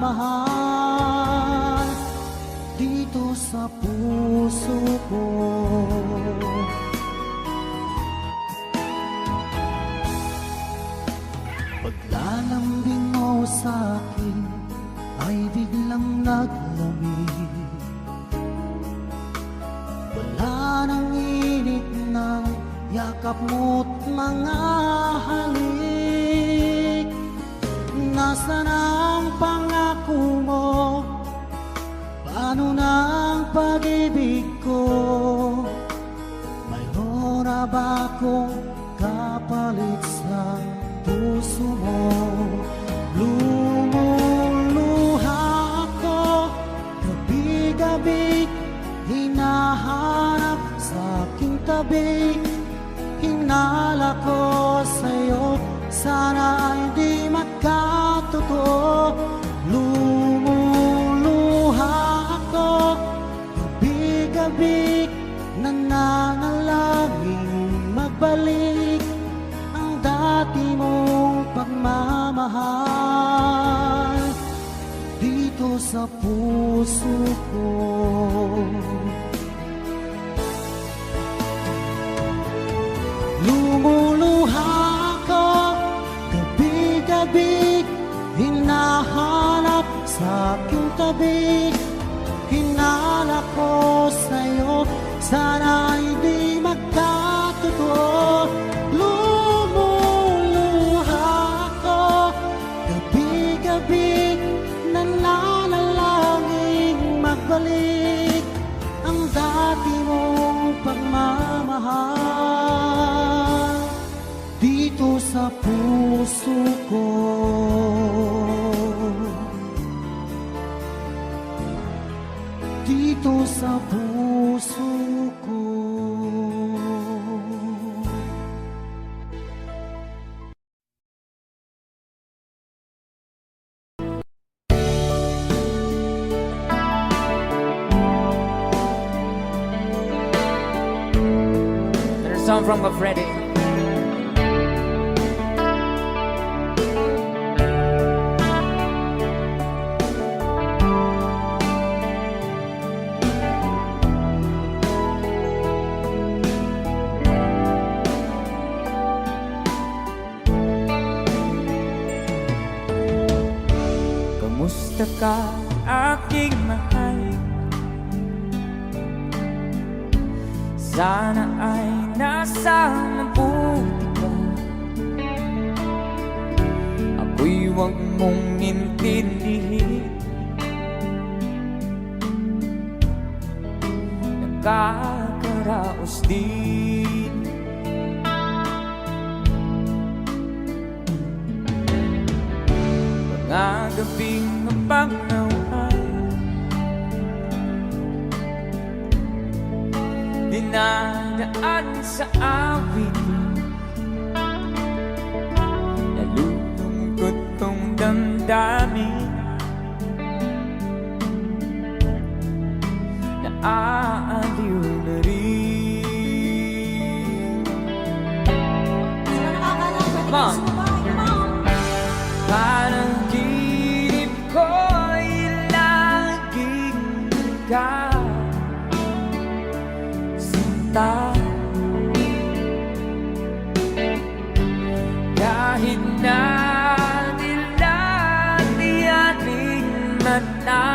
pagmamahal dito sa puso ko. Paglalambing mo sa'kin ay biglang naglamig. Wala nang init ng yakap mo't mga halik. Nasaan ang pangako mo? Paano ng pag-ibig ko? Mayroon na ba akong kapalit sa puso mo? Lumuluha ako gabi-gabi, hinahanap sa aking tabi. Hinala ko sa'yo, sana ay di magkatotoo. Lumuluha ako gabi-gabi, nananalangin magbalik ang dati mong pagmamahal dito sa puso ko. Lumuluha ako gabi-gabi, hinahanap sa aking tabi. Hinala ko sa'yo, sana hindi magkatotoo. Lumuluha ako gabi-gabi, nananalangin magbalik ang dati mong pagmamahal dito sa puso ko. Dito sa puso ko. There's a song from Freddy. Kamusta ka, aking mahal? Sana ay nasa mabuti ka. Ako'y huwag mong intindihin. Nakakaraos din. Mga gabing mapagmawal, dinadaan sa awit. Nalulungkot tong damdamin, naaaliw na rin. Mom, parang ginip ko'y laging ikaw, sinta. Kahit na nilatiyating mata,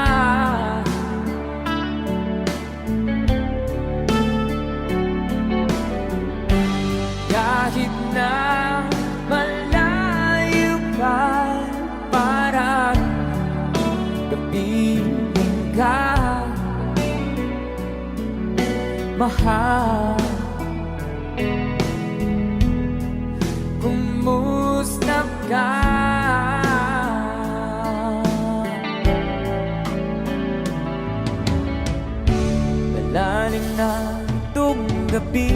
kahit na malayo ka, parang kapiling ka, mahal. Kumusta ka? Malalim na itong gabi,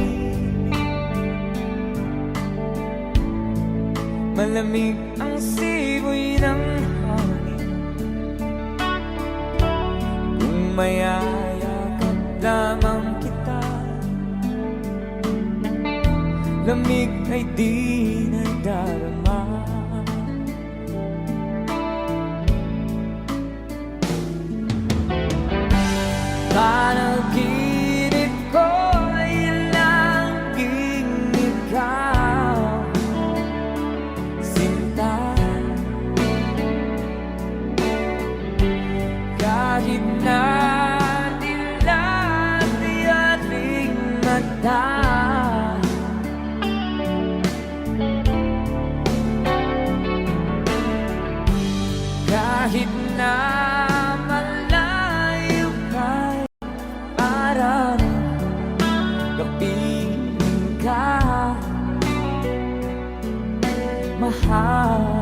malamig ang simoy ng hangin. Kung mayayakap lamang kita, lamig ay di nadarama. Kahit na malayo ka'y parang kapiling ka, mahal.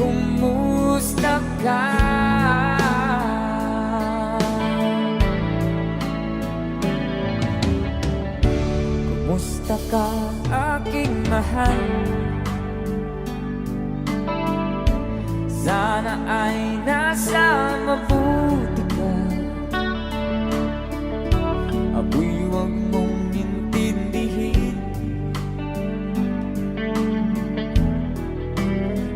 Kumusta ka? Kumusta ka, aking mahal? Sana ay nasa mabuti ka. Ako'y huwag mong intindihin,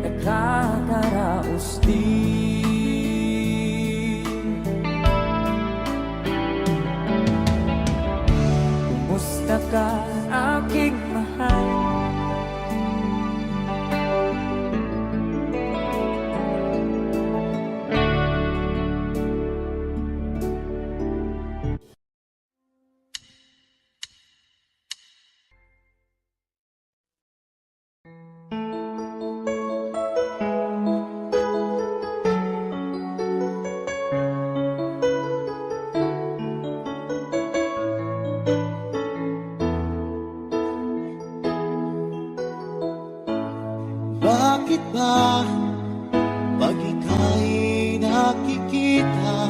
nakakaraos din. Kumusta ka, aking mahal? Bakit ba pag ika'y nakikita,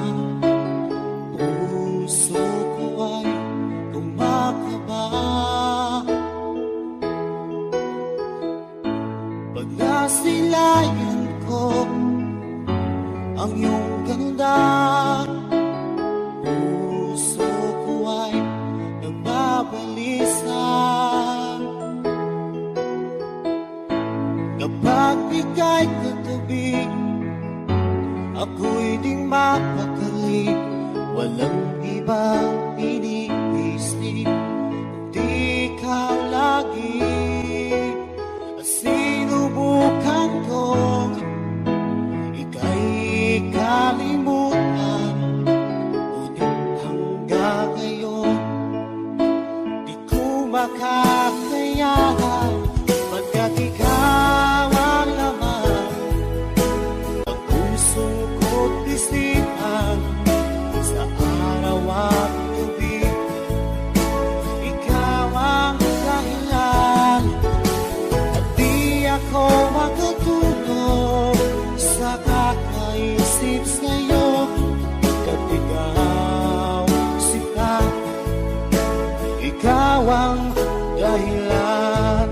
puso ko ay kumakaba? Pag nasilayan ko ang iyong ganda, puso ko ay nagbabalisa. Kapag ika'y katabi, ako'y di mapakali. Walang ibang iniisip, kundi ikaw lagi. Sinubukan kong ika'y kalimutan, ngunit hanggang ngayon di ko makakayanan. Pagkat ikaw ang laman ng puso ko't isipan, sa araw at gabi, ikaw ang dahilan. At di ako makatulog sa kakaisip sa'yo. Pagkat ikaw sinta, ikaw ang dahilan.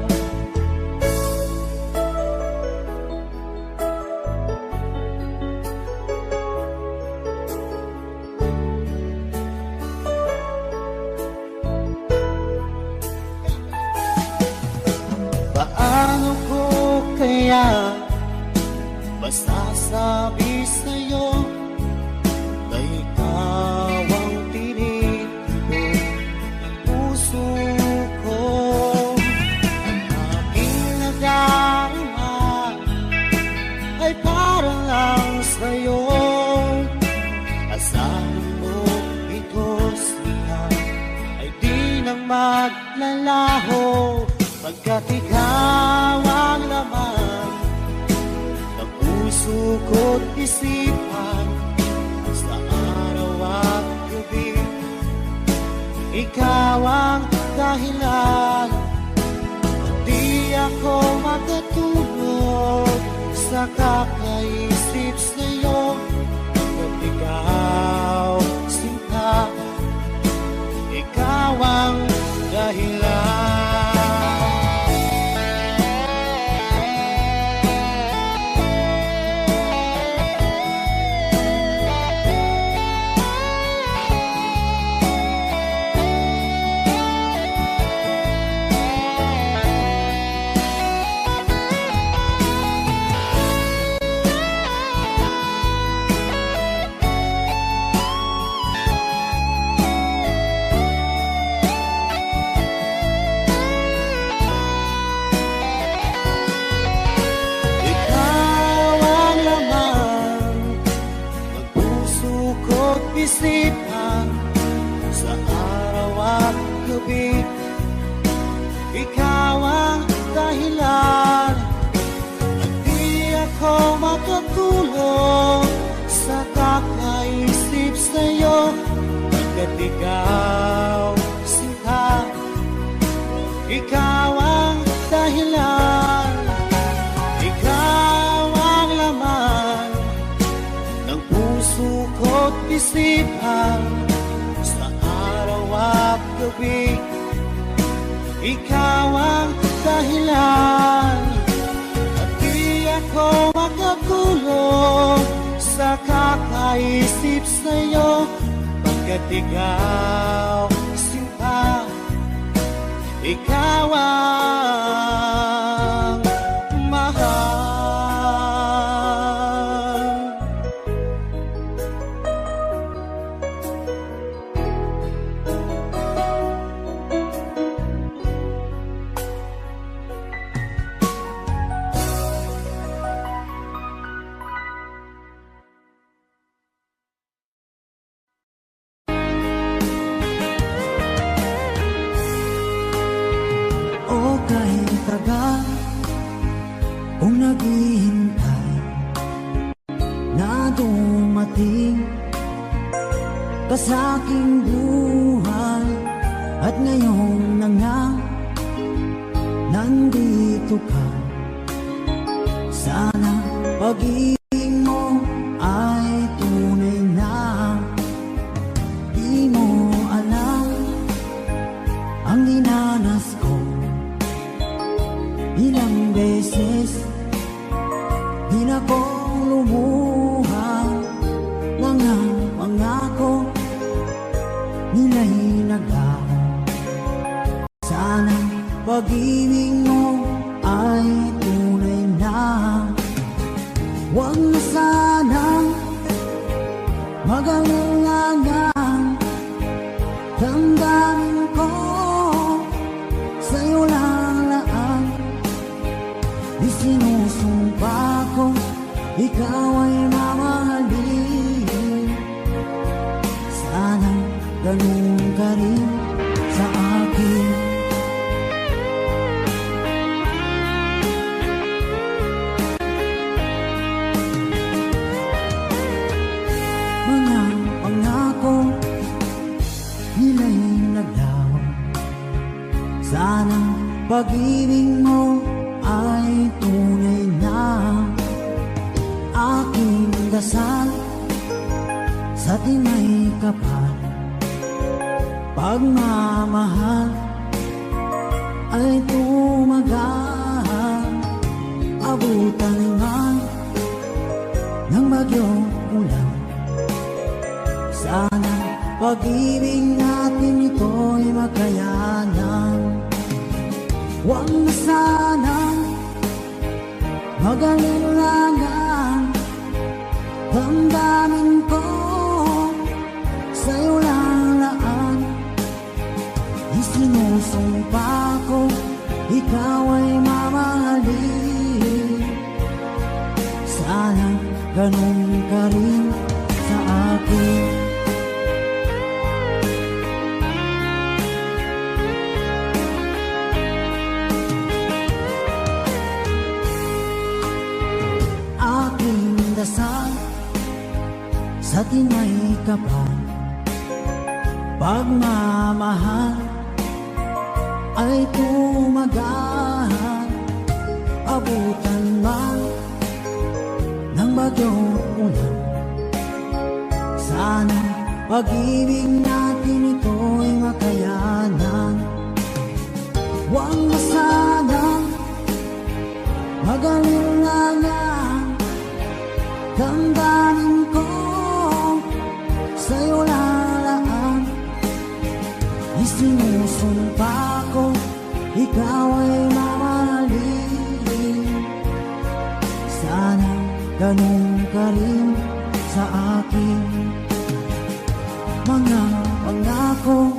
Paano ko kaya masasabi sa'yo na ikaw ang tinitibok ng puso ko? Ang aking nadarama ay para lang sa'yo. Asahan mo ito siya ay di nang maglalaho. Pagkat ikaw ang laman ng puso ko't isipan, sa araw at gabi, ikaw ang dahilan. Di ako makatulog sa kakaisip sa'yo. Pagkat ikaw sinta, ikaw ang dahilan. Isipan sa araw at gabi, ikaw ang dahilan. At ikaw, sinta, ikaw ang dahilan, ikaw ang laman ng puso ko't isipan. Sa araw at gabi, ikaw ang dahilan, at di ako magkakulong sa kakaisip sa'yo, pagkat ikaw, sinta, ikaw ang mahal. O kahit tagal kung naghihintay na dumating ka sa aking buhay, at ngayon na nga nandito ka. Sana pag-ibig mo ay tunay na. Di mo alam ang dinanas ko, ilang beses din akong lumuha, mga pangako nila'y naglaho. Sana pag-ibig mo ay tunay na. Huwag na sanang mag-alangan, damdamin ko sa'yo lang laan. Isinusumpa ko, ikaw ay mamahalin. Sana ganun ka rin sa akin. Mga pangako nila'y naglaho. Sana pag-ibig mo ay tunay na. Aking dasal sa tingay kapal, pagmamahal ay tumagal. Abutan man ng bagyong ulan, sana pag-ibig natin ito'y makayanan. Huwag na sanang mag-alinlangan, damdamin ko sa'yo lang laan. Isinusumpa ko, ikaw ay mamahalin. Sana ganun ka rin sa akin. Aking dasal sa tingay kapal, pagmamahal ay tumagal. Abutan man ng bagyong ulan, sana pag-ibig natin ito'y makayanan. Huwag na sanang mag-alinlangan, damdamin ko sa'yo lalaan. Isinusumpa ko, ikaw ay mamahalin. Sana ganun ka rin sa akin. Mga pangako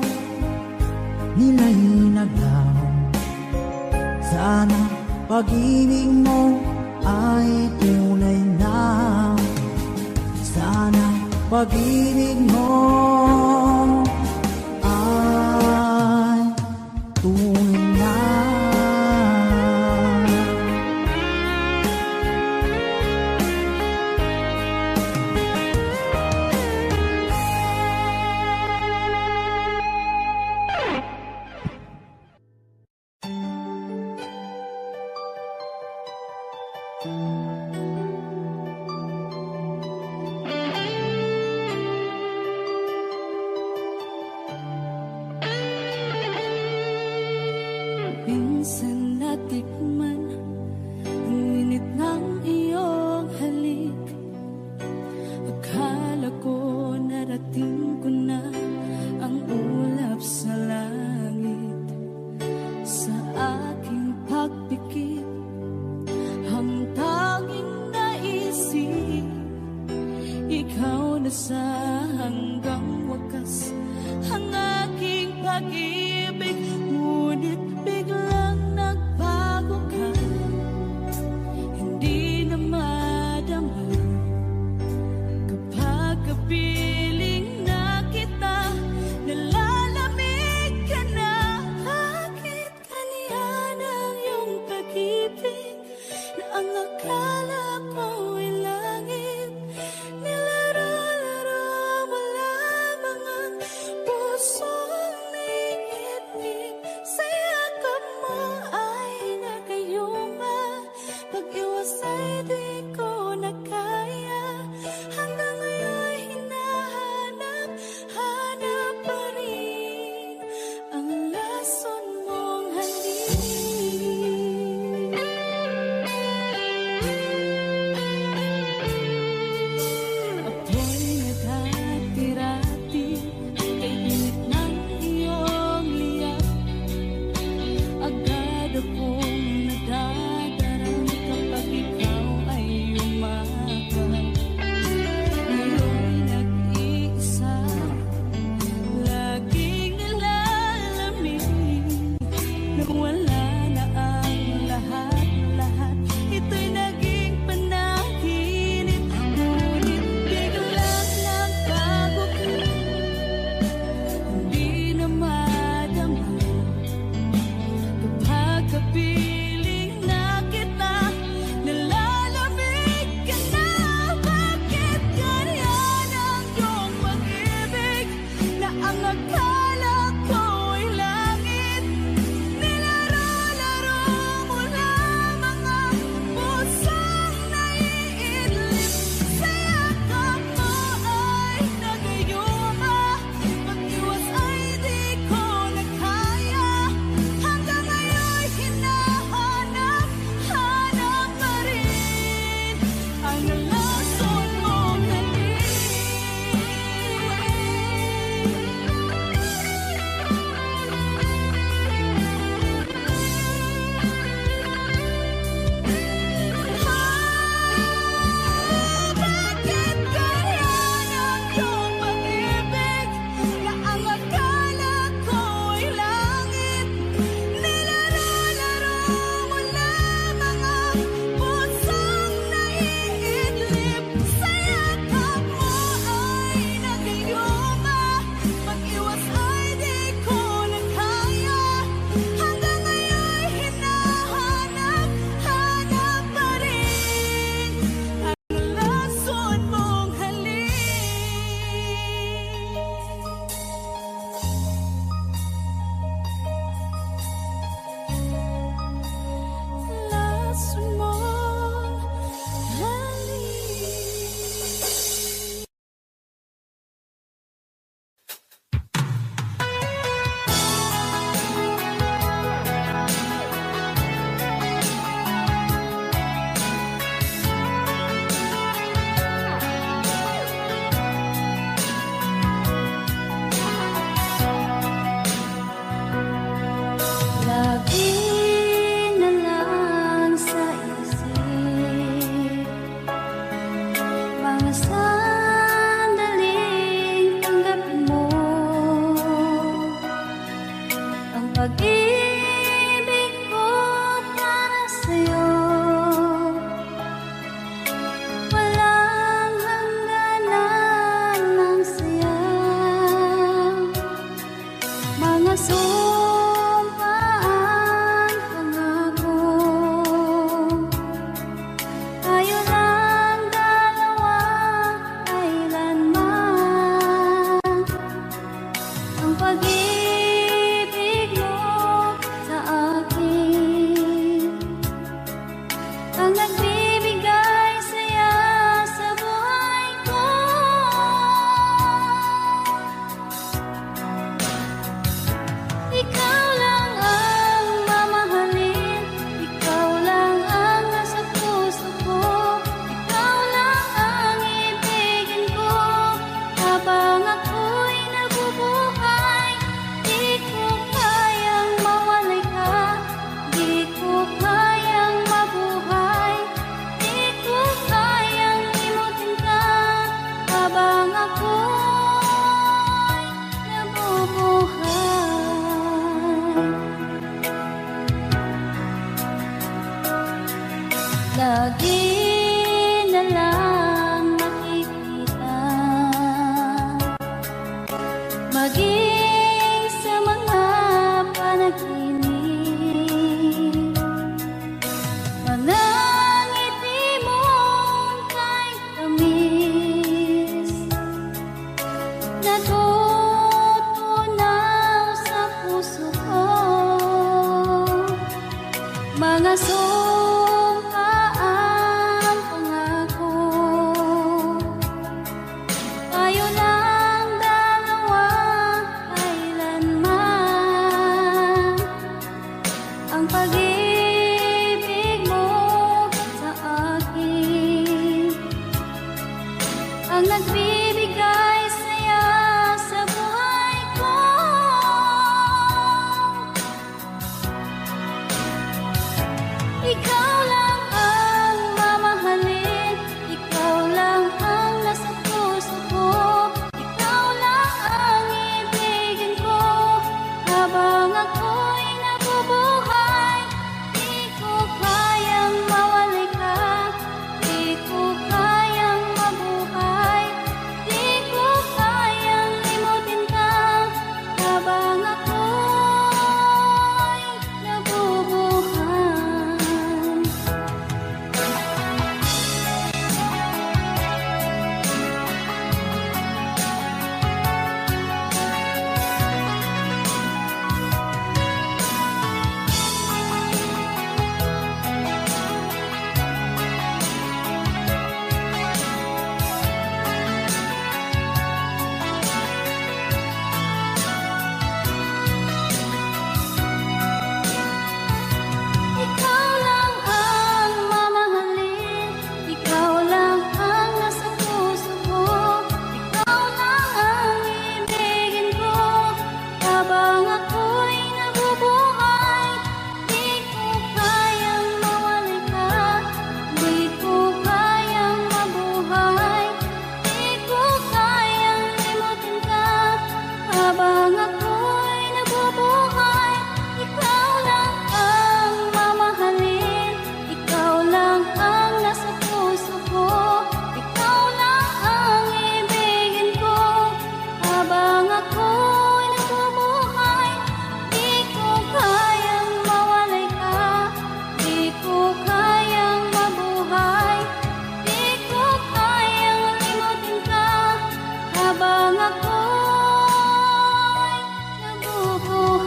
nila'y naglaho. Sana pag-ibig mo ay tunay na. Sana pag-ibig mo ay tunay na. Minsan natikman ang init ng iyong halik. Akala ko narating ko na ang ulap sa langit. Sa aking pagpikit, ang tanging naisip, ikaw na sa hanggang wakas ang aking pag-ibig. Ngunit biglang nagbago ka, hindi na madama kapag kapiling na kita. Nalalamig ka na, bakit kaniyan ang iyong pag-ibig na ang akala ko ay langit? Nilaro-laro mo lamang ang pusong niit-ngit. Sa yakap mo ay nagayuma, pag-iwas ay di ko na kaya. Hanggang ngayon hinahanap, hanap pa rin ang lason mong halik. lagi na lang makikita, maging sa mga panaginip. Manangiti mong kay tamis, natutunaw sa puso ko. Mga sumpaang pangako, tayo lang dalawa kailanman. Ang pag-ibig mo sa akin ang nagbibigay saya sa buhay ko. Ikaw lang ang mamahalin, ikaw lang ang nasa puso ko, ikaw lang ang ibigin ko habang ako'y nabubuhay. Di ko kayang mawali ka, di ko kayang mabuhay, di ko kayang limutin ka habang ako'y nabubuhay. Ikaw lang ang mamahalin, ikaw lang ang nasa puso ko, ikaw lang ang ibigin ko habang ako'y nabubuhay. Di ko kayang mawali ka, di ko kayang mabuhay, di ko kayang limutin ka habang ako'y nabubuhay. Ikaw lang ang mamahalin, ikaw lang ang nasa puso ko, ikaw lang ang ibigin ko habang ako'y nabubuhay. Di ko kayang mawalay ka, di ko kayang mabuhay, di ko kayang limutin ka habang ako'y nabubuhay.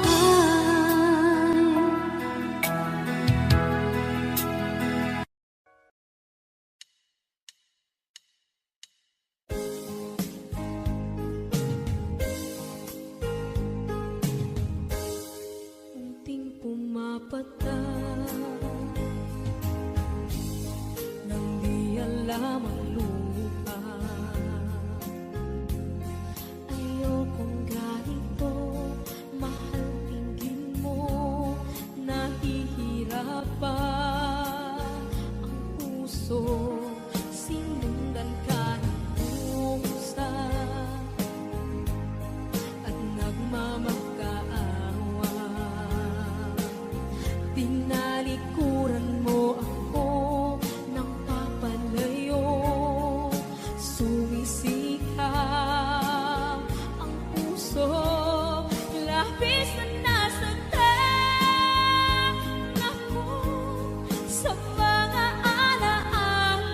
Unting pumapatak nang di alam ang lupa. Ayokong ganito, mahal tingin mo, nahihirapan ang puso. Sinundan ka ng pusa at nagmamakaawa. Tinalikuran mo ako ng papalayo, sumisikap ang puso. Labis na nasaktan ako sa mga alaala.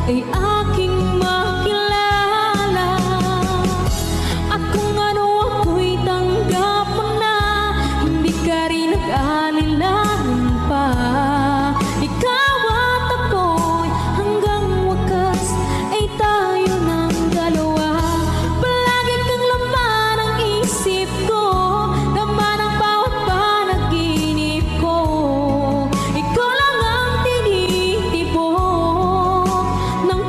ay aking makilala. At kung ano ako'y tanggap mo na, hindi ka rin nag-alilangan pa. Ikaw at ako'y hanggang wakas ay tayo ng dalawa. Palagi kang laman ang isip ko, laman ang bawat panaginip ko. Ikaw lang ang tinitibok ng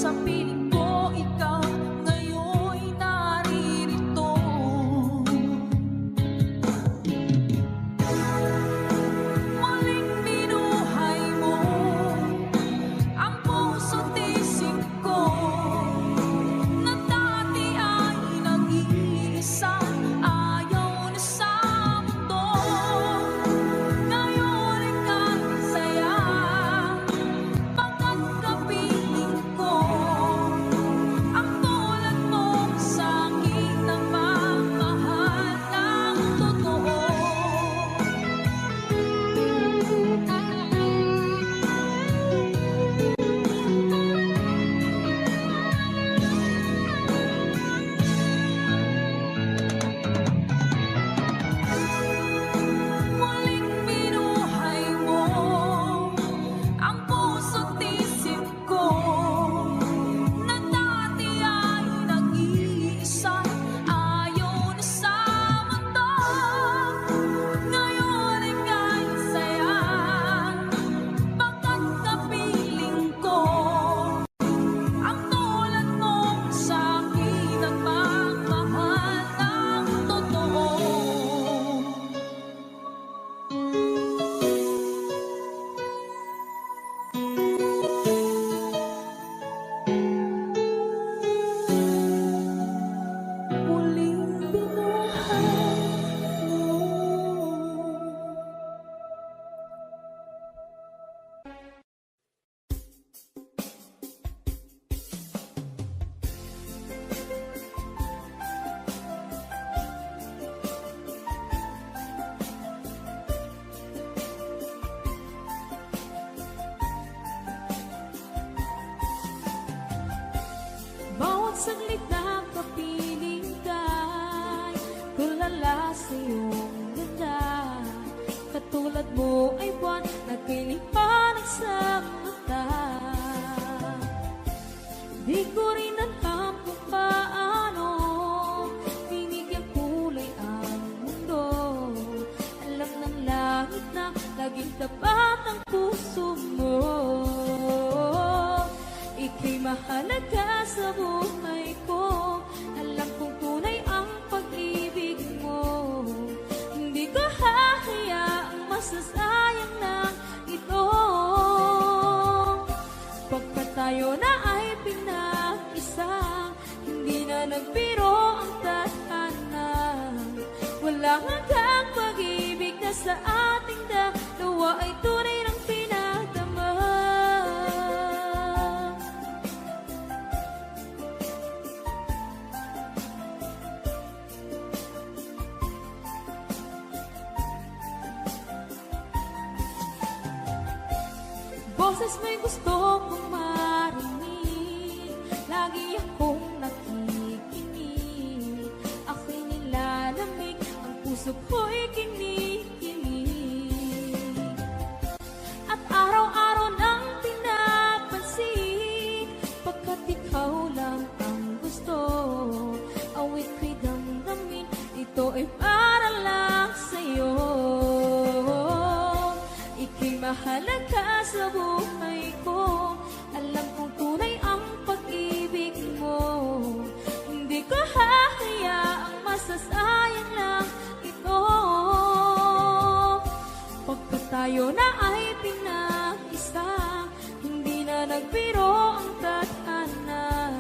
sa piling ko, ikaw ngayon'y naririto. Muling binuhay mo ang puso't isip ko, na dati ay nag-iisa, ayaw na sa mundo. Ngayon ika'y saya, pagkat kapiling ko ang tulad mo sa aking nagmamahal ng totoo. Muling binuhay mo ang puso't isip ko, na dati ay nag-iisa, ayaw na sa mundo. Ngayon ika'y saya, pagkat kapiling ko ang tulad mo sa akin, nagmamahal ng totoo. Muling binuhay mo. Bawat saglit na kapiling ka'y tulala sa iyong ganda. Katulad mo ay buwan na kinipanag sa mata. Di ko rin alam kung paano binigyan kulay ang mundo. Alam ng langit na laging tapat ang puso mo. Ika'y mahalaga sa buhay ko. Alam kong tunay ang pag-ibig mo. Hindi ko hahayaang masasayang na ito. Pagkat tayo na ay pinag-isa, hindi na nagbiro ang tadhana. Walang hanggang pag-ibig na sa ating dalawa ay tunay ng pinagdama. Boses mo'y gusto kong marinig, lagi akong nakikinig. Ako'y nilalamig, ang puso ko'y kinikilig. At araw-araw nang pinapansin, pagkat ikaw lang ang gusto. Awit ko'y damdamin, ito ay para lang sa'yo. Ika'y mahalaga sa buhay ko. Alam kong tunay ang pag-ibig mo. Hindi ko hahayaang masasayang lang ito. Pagkat tayo na ay pinag-isa, hindi na nagbiro ang tadhana.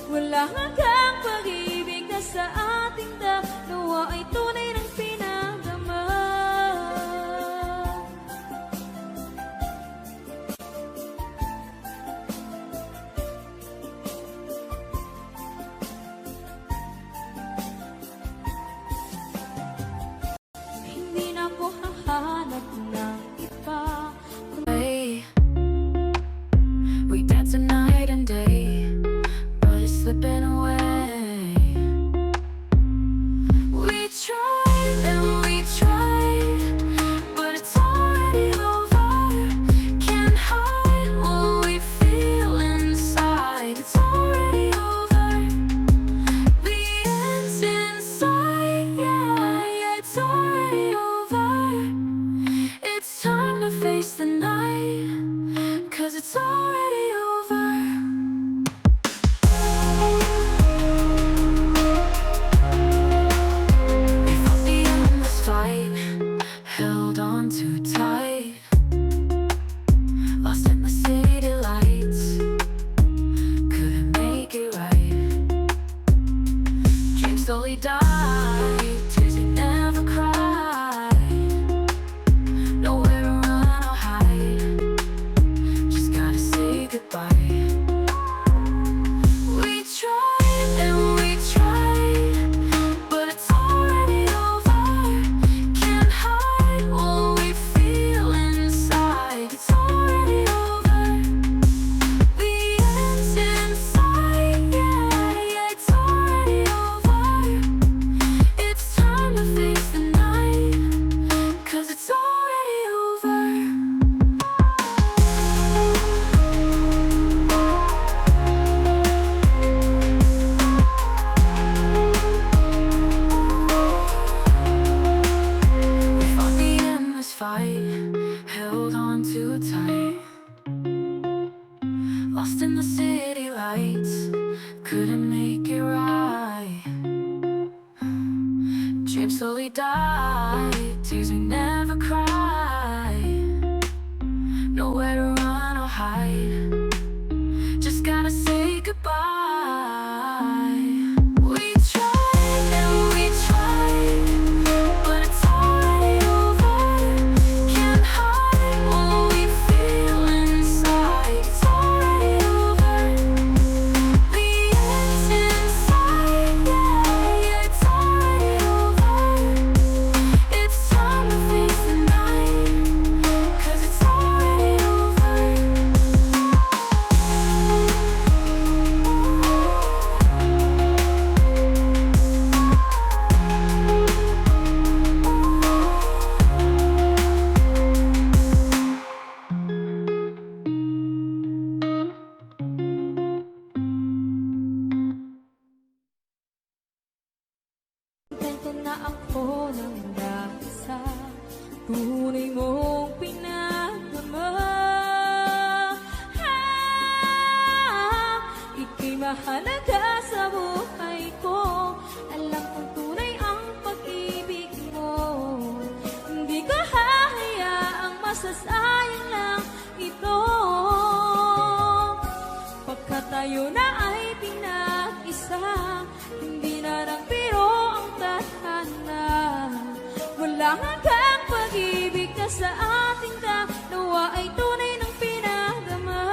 Wala hanggang pag-ibig na sa ating dalawa ay tunay ng pinagdama. Hindi na ko hahanap ng iba. We dance the night and day, but it's slipping away. We try couldn't make it right. Dreams slowly die, tears we never cry. Nowhere to run or hide, just gotta say goodbye. We tried and we tried, but it's already over. Can't hide what we feel inside. It's already over. The end's inside, yeah, it's already over. It's time to face the night, 'cause it's already over. Kwento na ako ng dahil sa tunay mong pinagdama. Ika'y mahalaga sa buhay ko. Alam kong tunay ang pag-ibig mo. Hindi ko hahayaang masasayang lang ito. Pagkat tayo na ay pinag-isa, hindi na nagbiro ang tadhana. Walang hanggang pag-ibig na sa ating dalawa ay tunay ng pinagdama.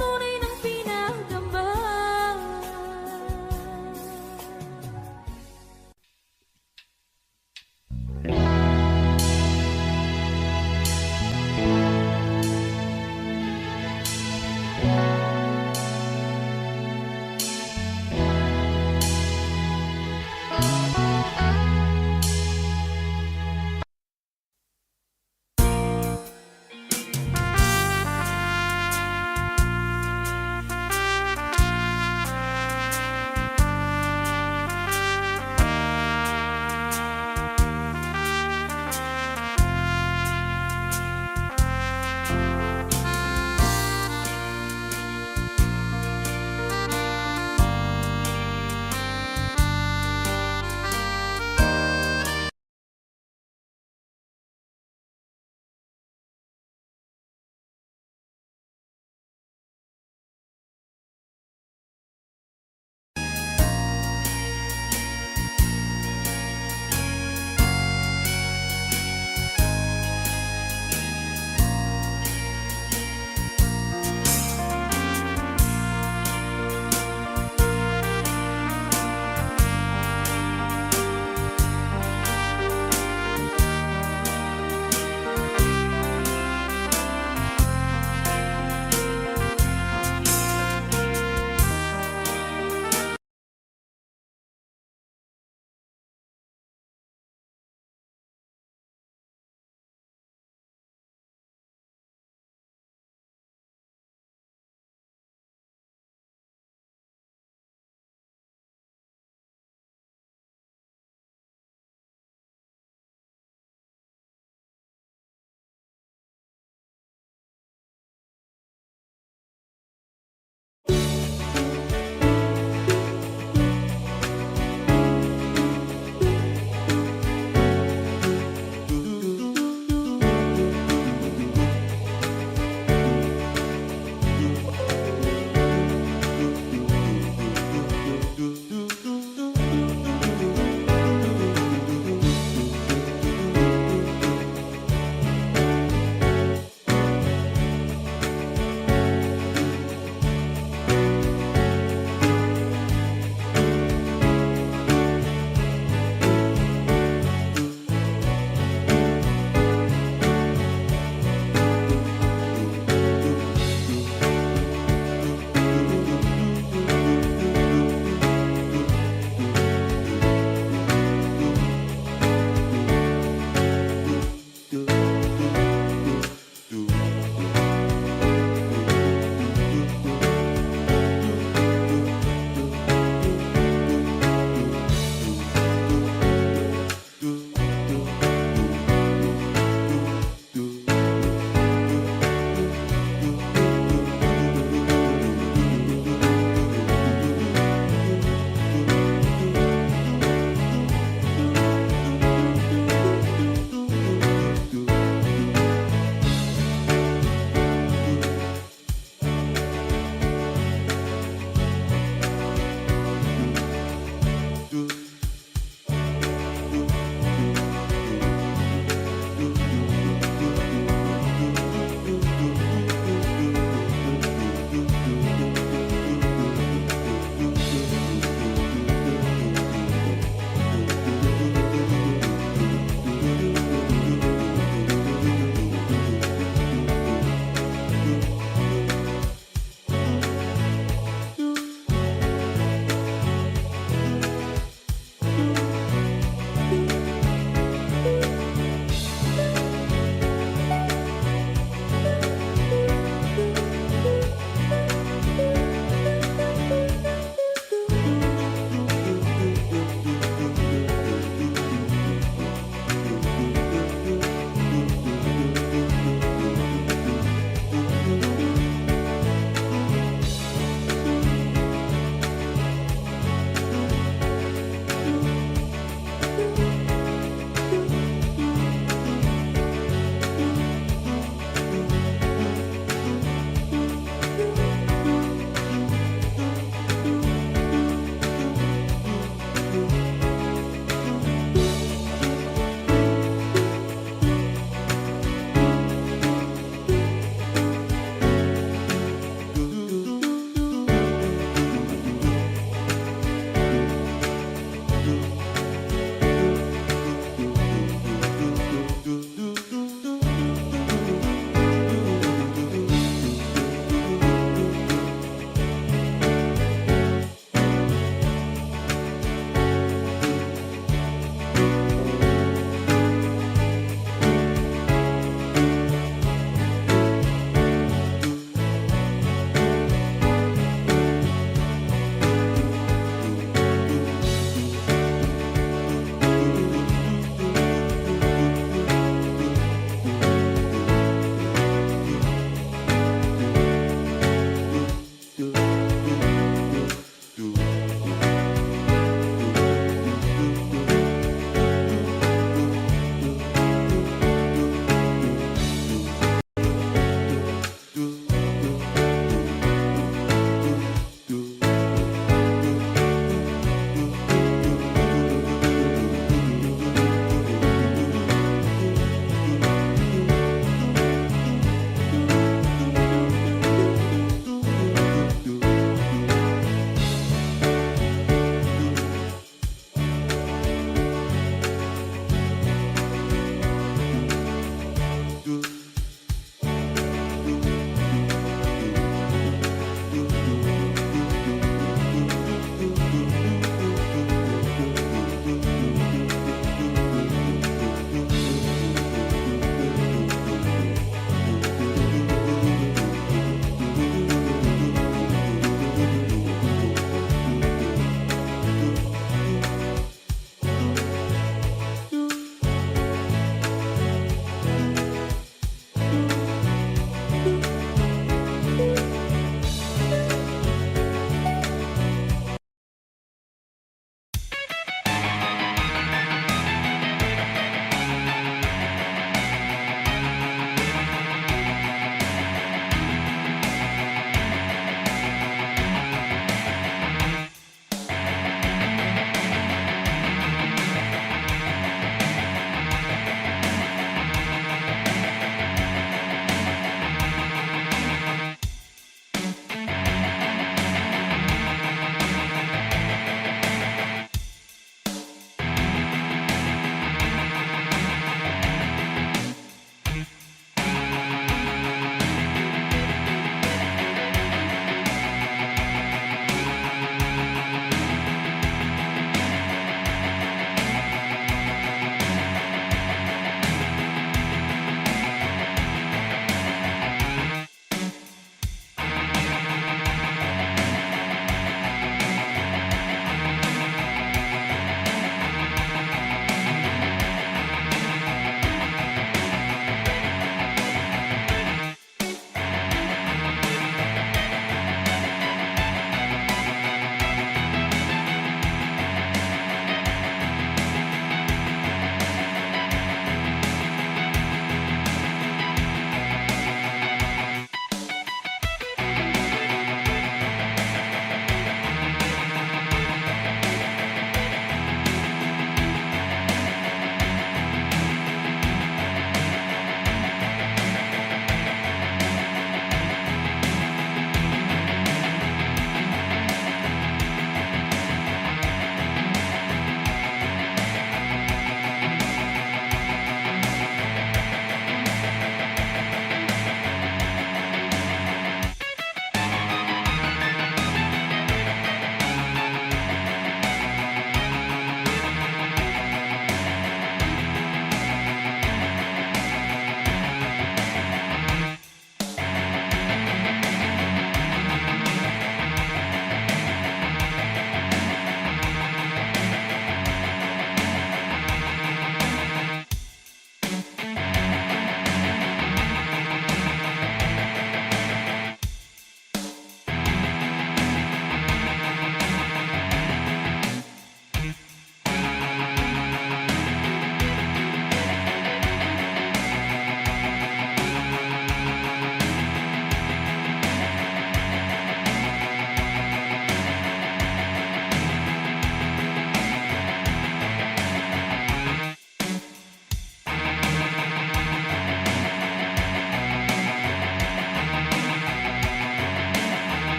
Tunay ng pinagdama.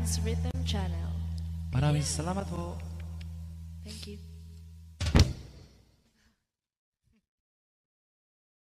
Dance Rhythm Channel. Maraming salamat po. Thank you.